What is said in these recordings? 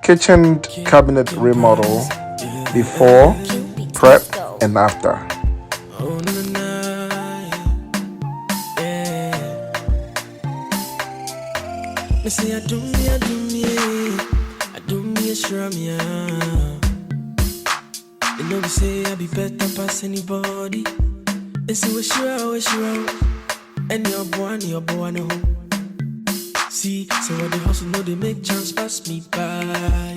Kitchen cabinet remodel before, prep, and after. You know we say I be better past anybody. And so we're sure. And your boy, no. See, so what the hustle know they make chance pass me by.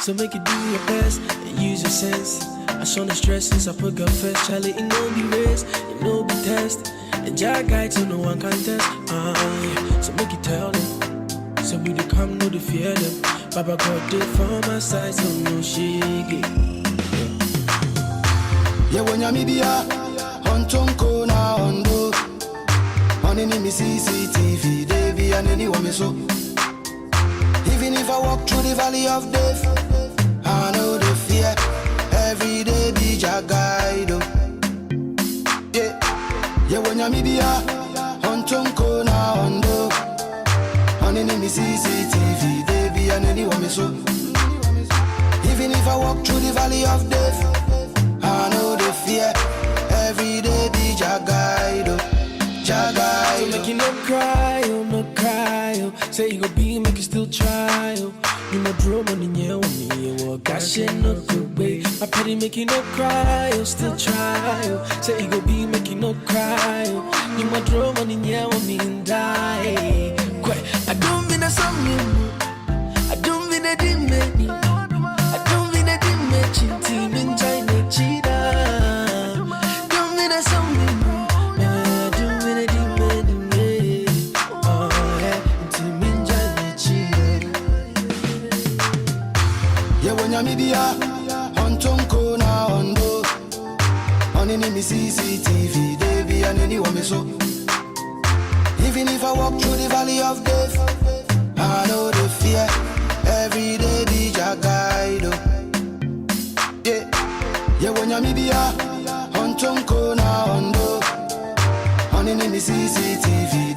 So make it do your best and use your sense. I show the stress since I put God first. Charlie, it no be race, it no be test. And Jah guide so no one can test. Yeah. So make it tell them. So we they come, no they fear them. Baba God did for my side, so no shake. Yeah, when you're media, on Chonko na Ondo, on any CCTV, they be and anyone me so. Even if I walk through the valley of death, I know the fear. Every day be your guide. Yeah, when you're media, on Chonko na Ondo, on any CCTV, they be and anyone me so. Even if I walk through the valley of death, I know the fear. Every day be your guide. So make you no cry, no cry. Say you go be, make you still try. You my drum on in your one, gosh, no good way. My petty make you no cry, still try. Say you go be, make you no cry. You my drum on in your one, and die. I don't mean a song, I don't mean a dimmy. I don't mean a dimmy, team in China, cheetah. Don't mean a song, I don't mean a dimmy. Oh, yeah, team in China, cheetah. Yeah, when you're media, on Chonko na Ondo, on any CCTV, they be and anyone me so. Even if I walk through the valley of death, I know the fear. Every day be your guide. Yeah, when you're media, on Chonko na Ondo, on any CCTV,